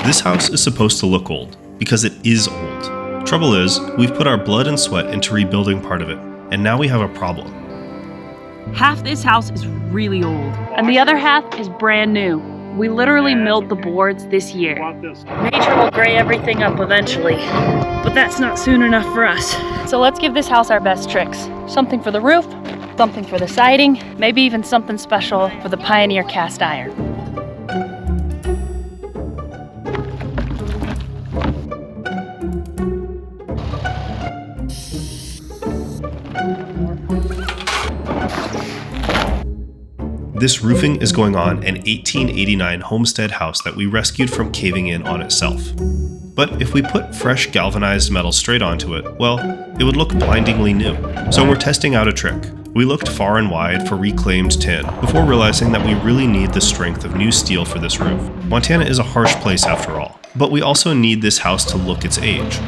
This house is supposed to look old, because it is old. Trouble is, we've put our blood and sweat into rebuilding part of it, and now we have a problem. Half this house is really old, and the other half is brand new. We literally milled the boards this year. Nature will gray everything up eventually, but that's not soon enough for us. So let's give this house our best tricks. Something for the roof, something for the siding, maybe even something special for the Pioneer cast iron. This roofing is going on an 1889 homestead house that we rescued from caving in on itself. But if we put fresh galvanized metal straight onto it, well, it would look blindingly new. So we're testing out a trick. We looked far and wide for reclaimed tin before realizing that we really need the strength of new steel for this roof. Montana is a harsh place after all, but we also need this house to look its age.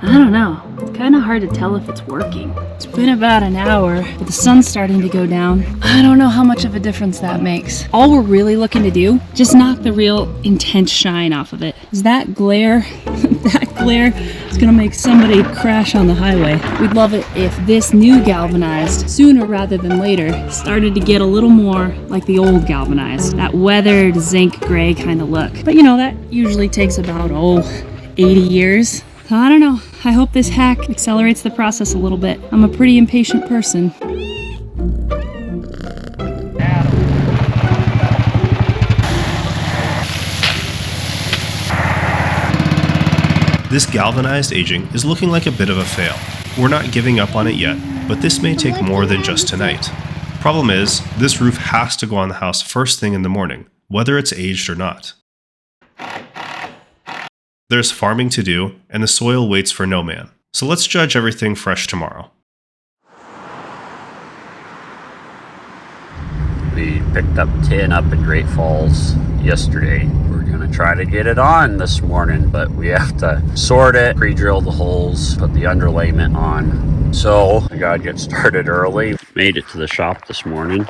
I don't know. It's kind of hard to tell if it's working. It's been about an hour, but the sun's starting to go down. I don't know how much of a difference that makes. All we're really looking to do, just knock the real intense shine off of it. Is that glare, that glare is gonna make somebody crash on the highway. We'd love it if this new galvanized, sooner rather than later, started to get a little more like the old galvanized. That weathered zinc gray kind of look. But you know, that usually takes about, 80 years. So I don't know. I hope this hack accelerates the process a little bit. I'm a pretty impatient person. This galvanized aging is looking like a bit of a fail. We're not giving up on it yet, but this may take more than just tonight. Problem is, this roof has to go on the house first thing in the morning, whether it's aged or not. There's farming to do, and the soil waits for no man. So let's judge everything fresh tomorrow. We picked up tin up in Great Falls yesterday. We're gonna try to get it on this morning, but we have to sort it, pre-drill the holes, put the underlayment on. So I gotta get started early. Made it to the shop this morning.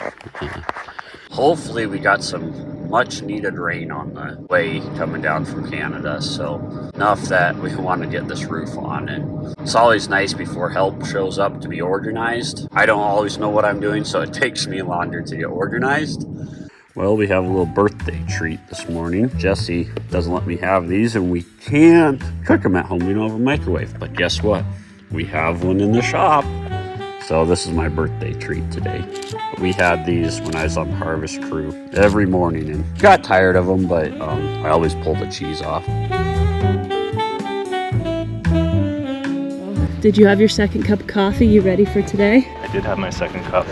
Hopefully we got some much needed rain on the way coming down from Canada, so enough that we want to get this roof on. And it's always nice before help shows up to be organized. I don't always know what I'm doing, so it takes me longer to get organized. Well, we have a little birthday treat this morning. Jesse doesn't let me have these, and we can't cook them at home. We don't have a microwave, but guess what? We have one in the shop. So this is my birthday treat today. We had these when I was on the harvest crew every morning and got tired of them, but I always pulled the cheese off. Did you have your second cup of coffee? You ready for today? I did have my second cup.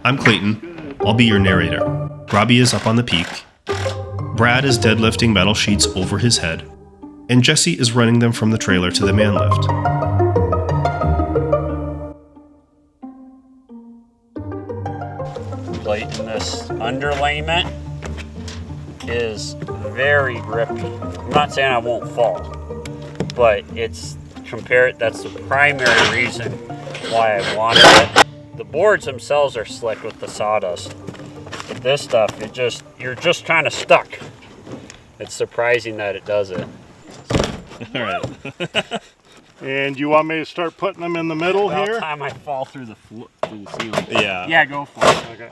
I'm Clayton. I'll be your narrator. Robbie is up on the peak. Brad is deadlifting metal sheets over his head. And Jesse is running them from the trailer to the man lift. Plate in this underlayment is very grippy. I'm not saying I won't fall, but that's the primary reason why I wanted it. The boards themselves are slick with the sawdust, but this stuff, you're just kind of stuck. It's surprising that it does it. All right. And you want me to start putting them in the middle here? About time I fall through the ceiling. Yeah. Yeah, go for it. Okay.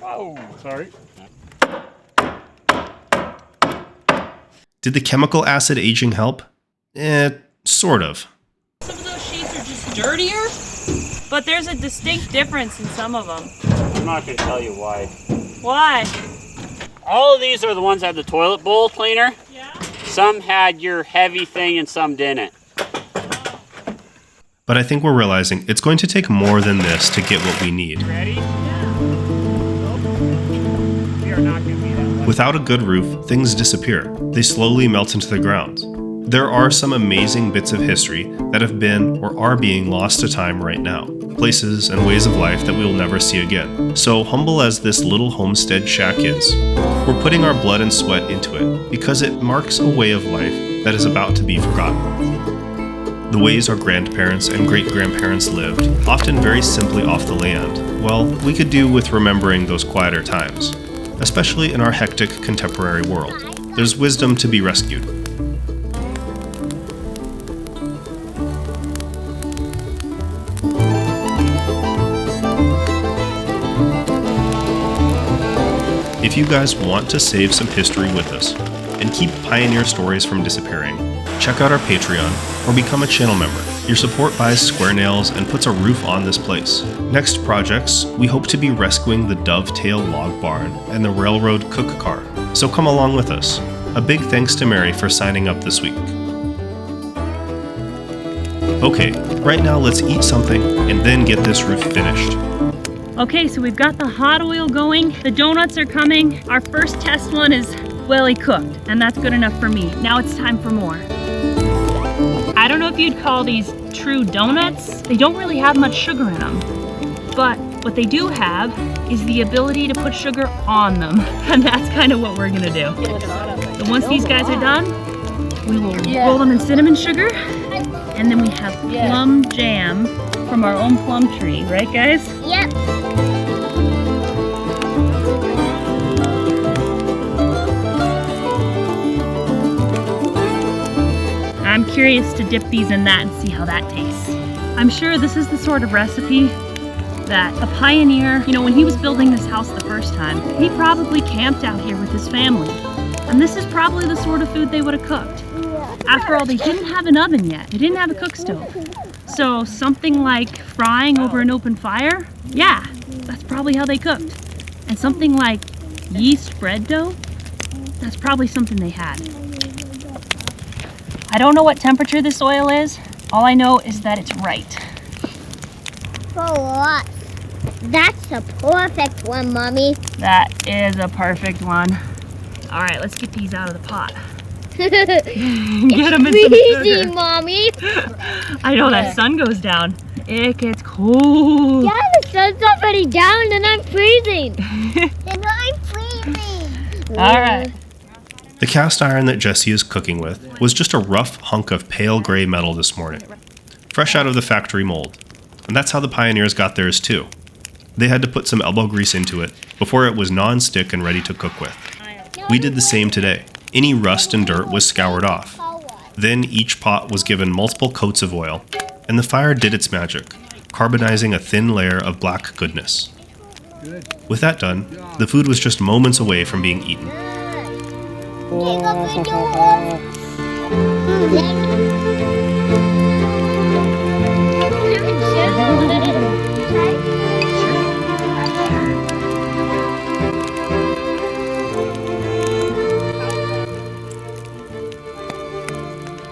Oh, Sorry. Did the chemical acid aging help? Sort of. Some of those sheets are just dirtier, but there's a distinct difference in some of them. I'm not going to tell you why. Why? All of these are the ones that had the toilet bowl cleaner. Yeah? Some had your heavy thing and some didn't. But I think we're realizing it's going to take more than this to get what we need. Ready? Yeah. We are not going to be that way. Without a good roof, things disappear. They slowly melt into the ground. There are some amazing bits of history that have been or are being lost to time right now. Places and ways of life that we will never see again. So humble as this little homestead shack is, we're putting our blood and sweat into it because it marks a way of life that is about to be forgotten. The ways our grandparents and great-grandparents lived, often very simply off the land, well, we could do with remembering those quieter times, especially in our hectic contemporary world. There's wisdom to be rescued. If you guys want to save some history with us and keep pioneer stories from disappearing, check out our Patreon or become a channel member. Your support buys square nails and puts a roof on this place. Next projects, we hope to be rescuing the Dovetail log barn and the railroad cook car, so come along with us. A big thanks to Mary for signing up this week. Okay, right now let's eat something and then get this roof finished. Okay, so we've got the hot oil going. The donuts are coming. Our first test one is well cooked, and that's good enough for me. Now it's time for more. I don't know if you'd call these true donuts. They don't really have much sugar in them. But what they do have is the ability to put sugar on them. And that's kind of what we're gonna do. So once these guys are done, we will roll them in cinnamon sugar. And then we have plum jam from our own plum tree, right guys? Yep. I'm curious to dip these in that and see how that tastes. I'm sure this is the sort of recipe that a pioneer, when he was building this house the first time, he probably camped out here with his family. And this is probably the sort of food they would have cooked. After all, they didn't have an oven yet. They didn't have a cook stove. So something like frying over an open fire, yeah, that's probably how they cooked. And something like yeast bread dough, that's probably something they had. I don't know what temperature this oil is. All I know is that it's right. For what? That's a perfect one, Mommy. That is a perfect one. All right, let's get these out of the pot. Get them in some Freezing, sugar. Mommy. I know that sun goes down. It gets cold. Yeah, the sun's already down and I'm freezing. And I'm freezing. All right. The cast iron that Jesse is cooking with was just a rough hunk of pale gray metal this morning, fresh out of the factory mold. And that's how the pioneers got theirs too. They had to put some elbow grease into it before it was non-stick and ready to cook with. We did the same today. Any rust and dirt was scoured off. Then each pot was given multiple coats of oil, and the fire did its magic, carbonizing a thin layer of black goodness. With that done, the food was just moments away from being eaten.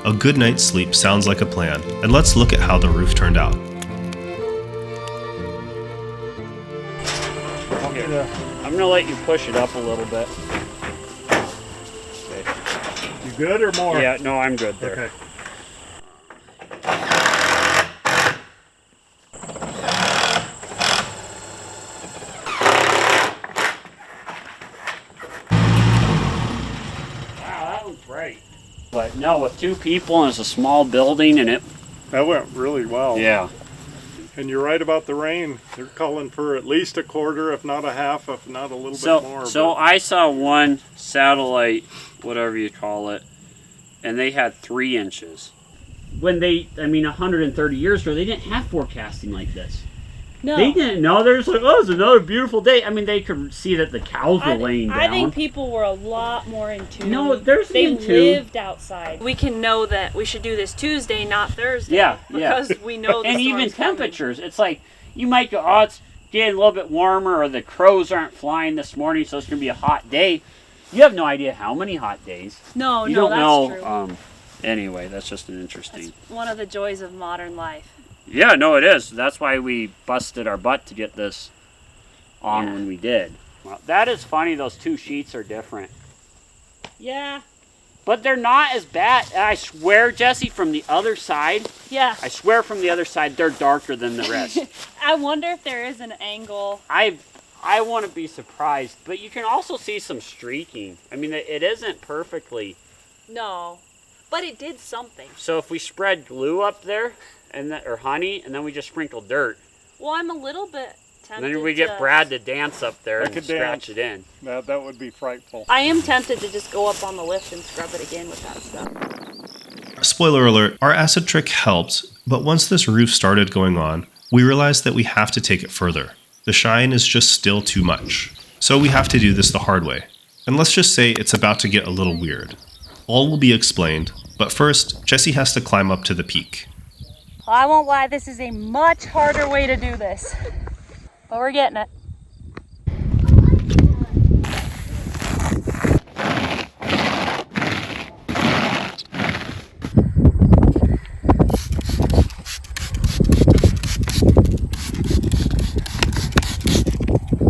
A good night's sleep sounds like a plan, and let's look at how the roof turned out. Okay, I'm gonna let you push it up a little bit. You good or more? Yeah, no, I'm good there. Okay. Wow, that was great. But no, with two people and it's a small building and it... That went really well. Yeah. And you're right about the rain. They're calling for at least a quarter, if not a half, if not a little bit more. So I saw one satellite, whatever you call it, and they had 3 inches. When 130 years ago, they didn't have forecasting like this. No. They didn't know. They're just like, oh, it's another beautiful day. I mean, they could see that the cows were laying down. I think people were a lot more in tune. No, there's they in tune. lived outside. We can know that we should do this Tuesday, not Thursday. Yeah, because we know the and even storm's coming. temperatures. It's like, you might go, oh, it's getting a little bit warmer, or the crows aren't flying this morning, so it's going to be a hot day. You have no idea how many hot days. No, You no, don't that's know. true. Anyway, that's just an interesting... That's one of the joys of modern life. Yeah, no, it is. That's why we busted our butt to get this on Yeah. when we did. Well, that is funny. Those 2 sheets are different. Yeah. But they're not as bad. I swear, Jesse, from the other side. Yeah. I swear from the other side, they're darker than the rest. I wonder if there is an angle. I want to be surprised, but you can also see some streaking. I mean, it isn't perfectly. No, but it did something. So if we spread glue up there, or honey, and then we just sprinkle dirt. Well, I'm a little bit tempted. And then we get Brad to dance up there and scratch it in. That would be frightful. I am tempted to just go up on the lift and scrub it again with that stuff. Spoiler alert, our acid trick helped, but once this roof started going on, we realized that we have to take it further. The shine is just still too much. So we have to do this the hard way. And let's just say it's about to get a little weird. All will be explained, but first, Jesse has to climb up to the peak. Well, I won't lie, this is a much harder way to do this. But we're getting it.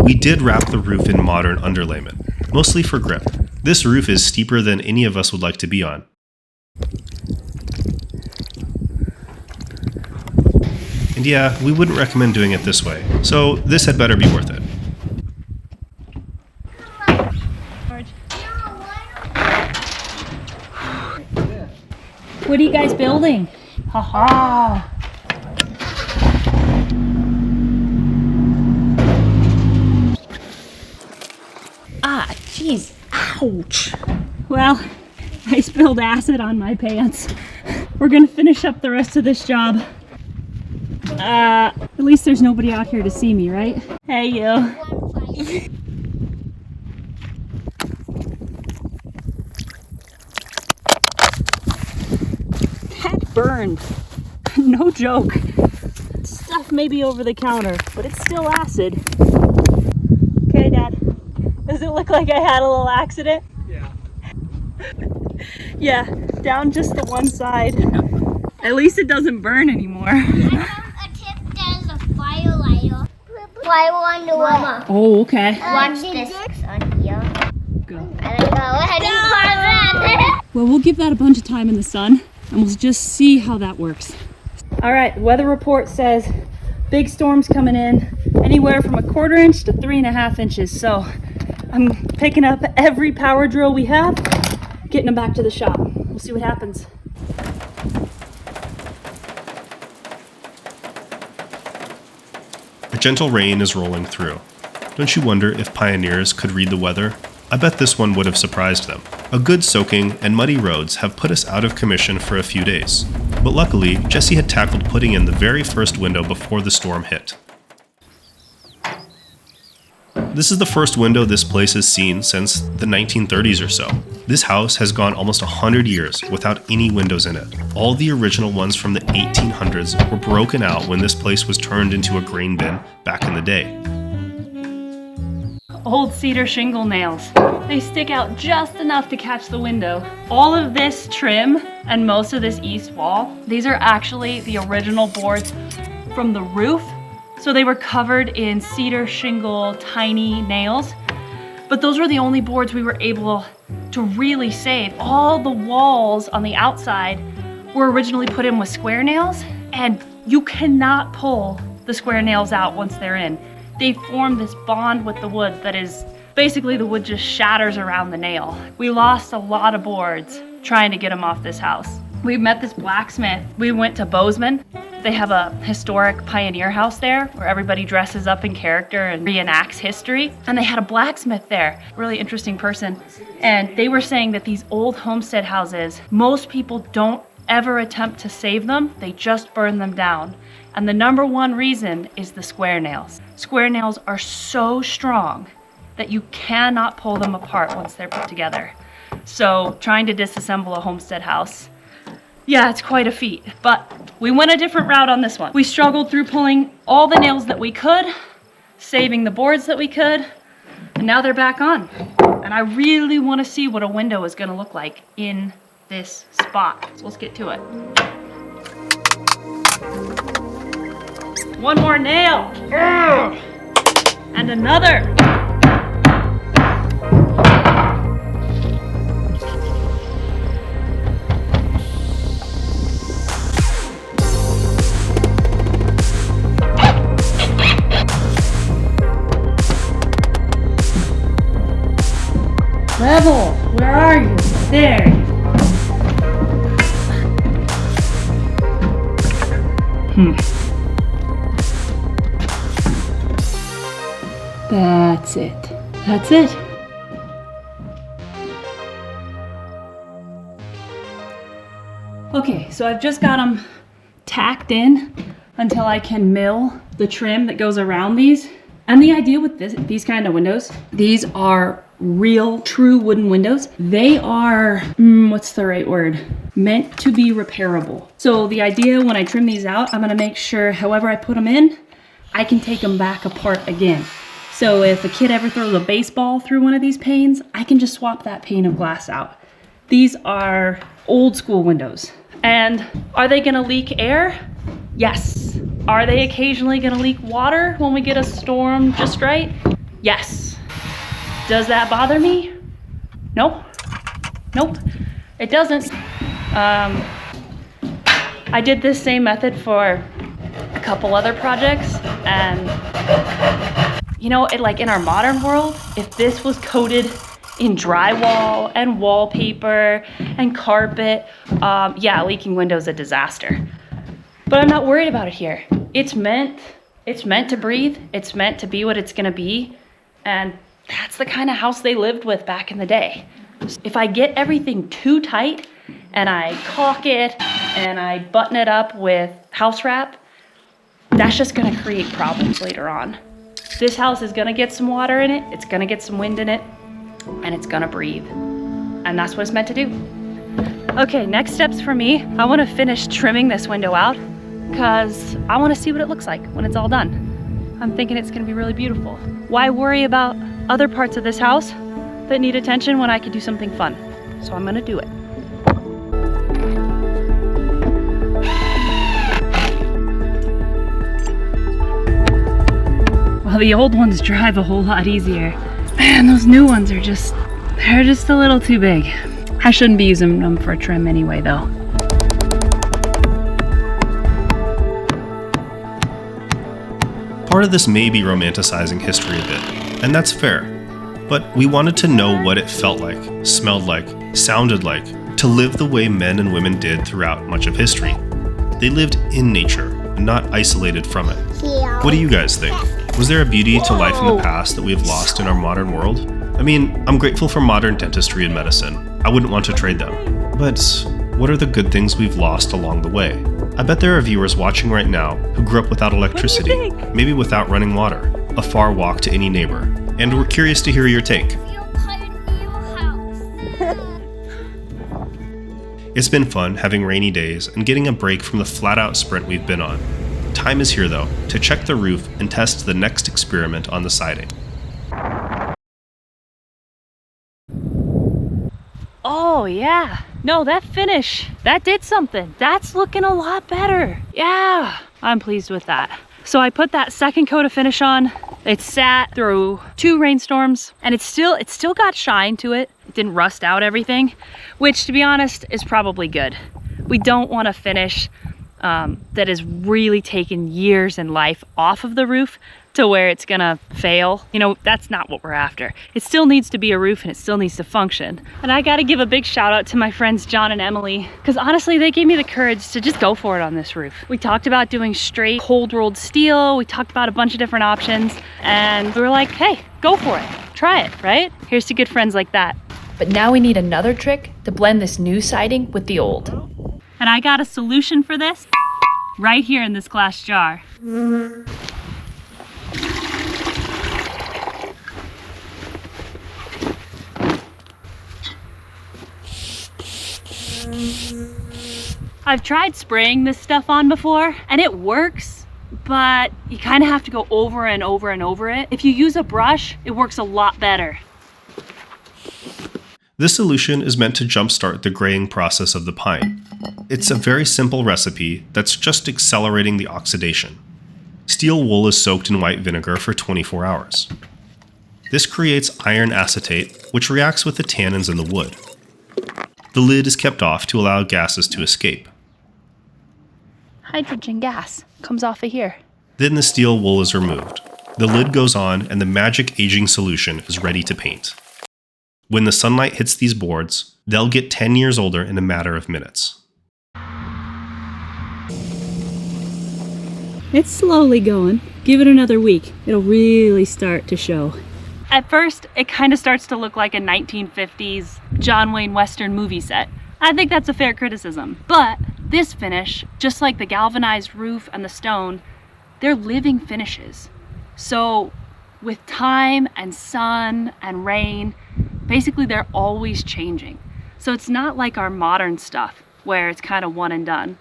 We did wrap the roof in modern underlayment, mostly for grip. This roof is steeper than any of us would like to be on. And yeah, we wouldn't recommend doing it this way, so this had better be worth it. What are you guys building? Haha. Ah, jeez. Ouch. Well, I spilled acid on my pants. We're gonna finish up the rest of this job. At least there's nobody out here to see me, right? Hey, you. That burned. No joke. Stuff may be over the counter, but it's still acid. Okay, Dad. Does it look like I had a little accident? Yeah. Yeah, down just the one side. At least it doesn't burn anymore. I found a tip that is a fire lighter. Fire on the wall. Oh, okay. Watch this on here. Go. And I go ahead and pause it. Well, we'll give that a bunch of time in the sun, and we'll just see how that works. All right, weather report says big storms coming in, anywhere from 1/4 inch to 3.5 inches. So I'm picking up every power drill we have, getting them back to the shop. We'll see what happens. A gentle rain is rolling through. Don't you wonder if pioneers could read the weather? I bet this one would have surprised them. A good soaking and muddy roads have put us out of commission for a few days. But luckily, Jesse had tackled putting in the very first window before the storm hit. This is the first window this place has seen since the 1930s or so. This house has gone almost 100 years without any windows in it. All the original ones from the 1800s were broken out when this place was turned into a grain bin back in the day. Old cedar shingle nails. They stick out just enough to catch the window. All of this trim and most of this east wall, these are actually the original boards from the roof. So they were covered in cedar shingle, tiny nails. But those were the only boards we were able to really save. All the walls on the outside were originally put in with square nails, and you cannot pull the square nails out once they're in. They form this bond with the wood that is basically the wood just shatters around the nail. We lost a lot of boards trying to get them off this house. We met this blacksmith. We went to Bozeman. They have a historic pioneer house there where everybody dresses up in character and reenacts history. And they had a blacksmith there, really interesting person. And they were saying that these old homestead houses, most people don't ever attempt to save them. They just burn them down. And the number one reason is the square nails. Square nails are so strong that you cannot pull them apart once they're put together. So trying to disassemble a homestead house, yeah, it's quite a feat, but we went a different route on this one. We struggled through pulling all the nails that we could, saving the boards that we could, and now they're back on. And I really want to see what a window is going to look like in this spot. So let's get to it. One more nail. Ugh. And another. That's it. That's it. Okay, so I've just got them tacked in until I can mill the trim that goes around these. And the idea with these kind of windows, these are real, true wooden windows. They are, what's the right word? Meant to be repairable. So the idea when I trim these out, I'm gonna make sure however I put them in, I can take them back apart again. So if a kid ever throws a baseball through one of these panes, I can just swap that pane of glass out. These are old school windows. And are they gonna leak air? Yes. Are they occasionally gonna leak water when we get a storm just right? Yes. Does that bother me? Nope. Nope, it doesn't. I did this same method for a couple other projects, and you know, like in our modern world, if this was coated in drywall and wallpaper and carpet, yeah, leaking windows a disaster. But I'm not worried about it here. It's meant to breathe. It's meant to be what it's gonna be. And that's the kind of house they lived with back in the day. If I get everything too tight and I caulk it and I button it up with house wrap, that's just gonna create problems later on. This house is gonna get some water in it, it's gonna get some wind in it, and it's gonna breathe. And that's what it's meant to do. Okay, next steps for me, I wanna finish trimming this window out because I wanna see what it looks like when it's all done. I'm thinking it's gonna be really beautiful. Why worry about other parts of this house that need attention when I could do something fun? So I'm gonna do it. Well, the old ones drive a whole lot easier. Man, those new ones are they're just a little too big. I shouldn't be using them for a trim anyway, though. Part of this may be romanticizing history a bit, and that's fair. But we wanted to know what it felt like, smelled like, sounded like, to live the way men and women did throughout much of history. They lived in nature, and not isolated from it. What do you guys think? Was there a beauty to life in the past that we have lost in our modern world? I mean, I'm grateful for modern dentistry and medicine. I wouldn't want to trade them. But what are the good things we've lost along the way? I bet there are viewers watching right now who grew up without electricity, maybe without running water, a far walk to any neighbor, and we're curious to hear your take. It's been fun having rainy days and getting a break from the flat-out sprint we've been on. Time is here, though, to check the roof and test the next experiment on the siding. Oh yeah, no, that finish, that did something. That's looking a lot better. Yeah, I'm pleased with that. So I put that second coat of finish on. It sat through 2 rainstorms and it still got shine to it. It didn't rust out everything, which to be honest is probably good. We don't want to finish that has really taken years in life off of the roof to where it's gonna fail. You know, that's not what we're after. It still needs to be a roof and it still needs to function. And I gotta give a big shout out to my friends John and Emily, because honestly, they gave me the courage to just go for it on this roof. We talked about doing straight cold rolled steel. We talked about a bunch of different options and we were like, hey, go for it. Try it, right? Here's to good friends like that. But now we need another trick to blend this new siding with the old. And I got a solution for this right here in this glass jar. I've tried spraying this stuff on before and it works, but you kind of have to go over and over and over it. If you use a brush, it works a lot better. This solution is meant to jumpstart the graying process of the pine. It's a very simple recipe that's just accelerating the oxidation. Steel wool is soaked in white vinegar for 24 hours. This creates iron acetate, which reacts with the tannins in the wood. The lid is kept off to allow gases to escape. Hydrogen gas comes off of here. Then the steel wool is removed. The lid goes on and the magic aging solution is ready to paint. When the sunlight hits these boards, they'll get 10 years older in a matter of minutes. It's slowly going. Give it another week. It'll really start to show. At first, it kind of starts to look like a 1950s John Wayne Western movie set. I think that's a fair criticism. But this finish, just like the galvanized roof and the stone, they're living finishes. So with time and sun and rain, basically they're always changing. So it's not like our modern stuff where it's kind of one and done.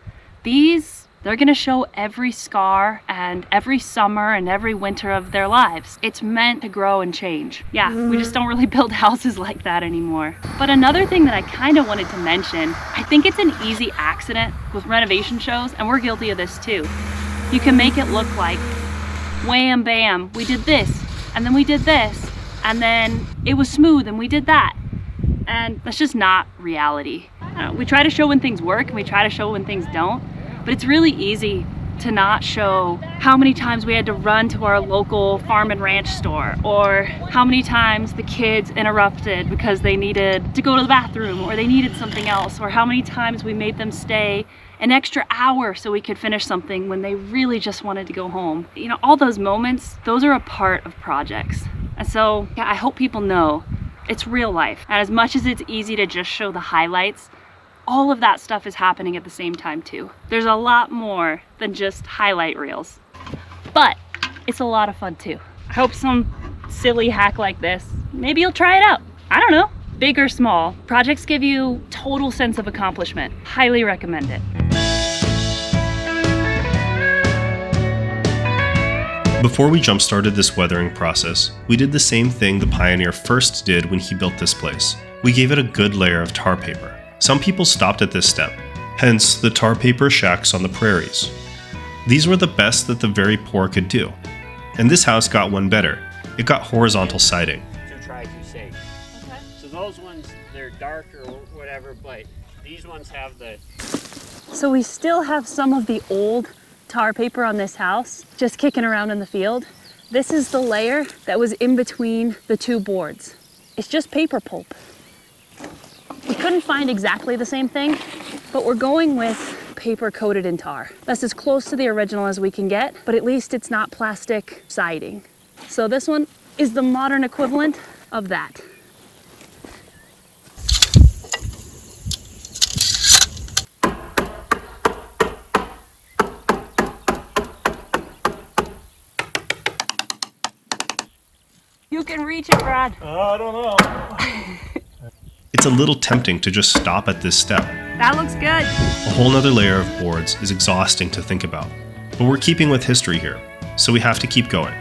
They're gonna show every scar and every summer and every winter of their lives. It's meant to grow and change. Yeah, we just don't really build houses like that anymore. But another thing that I kind of wanted to mention, I think it's an easy accident with renovation shows, and we're guilty of this too. You can make it look like, wham bam, we did this, and then we did this, and then it was smooth and we did that. And that's just not reality. We try to show when things work and we try to show when things don't. But it's really easy to not show how many times we had to run to our local farm and ranch store, or how many times the kids interrupted because they needed to go to the bathroom or they needed something else, or how many times we made them stay an extra hour so we could finish something when they really just wanted to go home. You know, all those moments, those are a part of projects. And so yeah, I hope people know it's real life. And as much as it's easy to just show the highlights, all of that stuff is happening at the same time too. There's a lot more than just highlight reels. But it's a lot of fun too. I hope some silly hack like this, maybe you'll try it out. I don't know, big or small. Projects give you total sense of accomplishment. Highly recommend it. Before we jump-started this weathering process, we did the same thing the pioneer first did when he built this place. We gave it a good layer of tar paper. Some people stopped at this step, hence the tar paper shacks on the prairies. These were the best that the very poor could do. And this house got one better. It got horizontal siding. To try to save. Okay. So those ones, they're dark or whatever, but these ones have the... So we still have some of the old tar paper on this house, just kicking around in the field. This is the layer that was in between the two boards. It's just paper pulp. We couldn't find exactly the same thing, but we're going with paper coated in tar. That's as close to the original as we can get, but at least it's not plastic siding. So this one is the modern equivalent of that. You can reach it, Brad. I don't know. It's a little tempting to just stop at this step. That looks good. A whole nother layer of boards is exhausting to think about. But we're keeping with history here, so we have to keep going.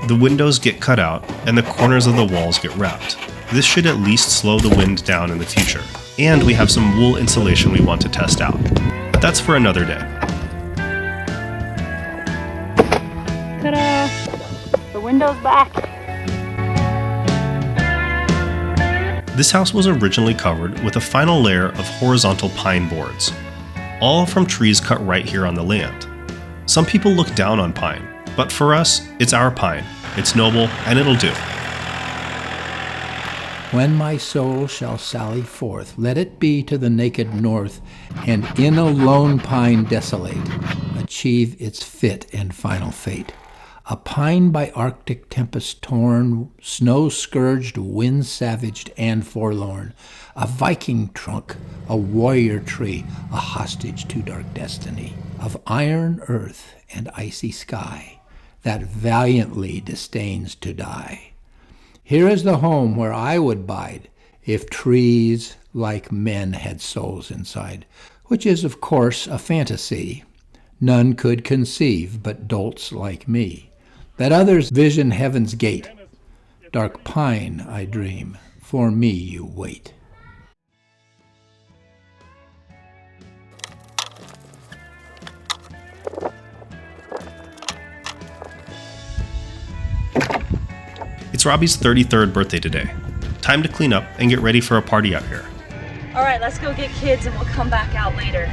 The windows get cut out, and the corners of the walls get wrapped. This should at least slow the wind down in the future. And we have some wool insulation we want to test out. But that's for another day. Ta-da! The window's back. This house was originally covered with a final layer of horizontal pine boards, all from trees cut right here on the land. Some people look down on pine, but for us, it's our pine. It's noble, and it'll do. When my soul shall sally forth, let it be to the naked north, and in a lone pine desolate, achieve its fit and final fate. A pine by Arctic tempest torn, snow-scourged, wind-savaged, and forlorn. A Viking trunk, a warrior tree, a hostage to dark destiny. Of iron earth and icy sky, that valiantly disdains to die. Here is the home where I would bide, if trees like men had souls inside, which is, of course, a fantasy. None could conceive but dolts like me. That others vision heaven's gate. Dark pine, I dream, for me you wait. It's Robbie's 33rd birthday today. Time to clean up and get ready for a party out here. All right, let's go get kids and we'll come back out later.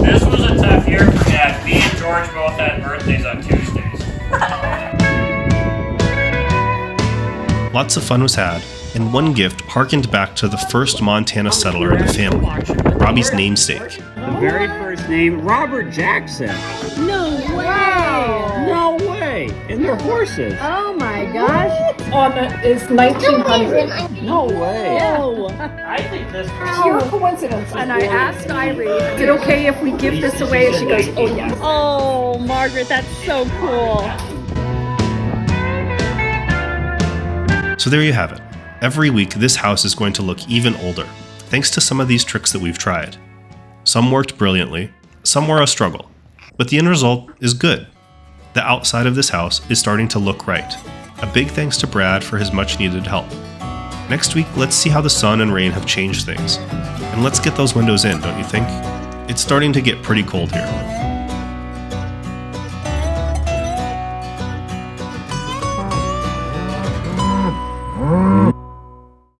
This was a tough here for Dad. Me and George both had birthdays on Tuesdays. Lots of fun was had, and one gift harkened back to the first Montana settler in the family, Robbie's namesake. The very first name, Robert Jackson. No way! No way! And they're horses. Oh my gosh. It's 1900. No way. Oh. I think this Pure coincidence. And I asked Irie, is it okay if we give this away? And she goes, oh yes. Oh, Margaret, that's so cool. So there you have it. Every week, this house is going to look even older, thanks to some of these tricks that we've tried. Some worked brilliantly, some were a struggle, but the end result is good. The outside of this house is starting to look right. A big thanks to Brad for his much needed help. Next week, let's see how the sun and rain have changed things. And let's get those windows in, don't you think? It's starting to get pretty cold here.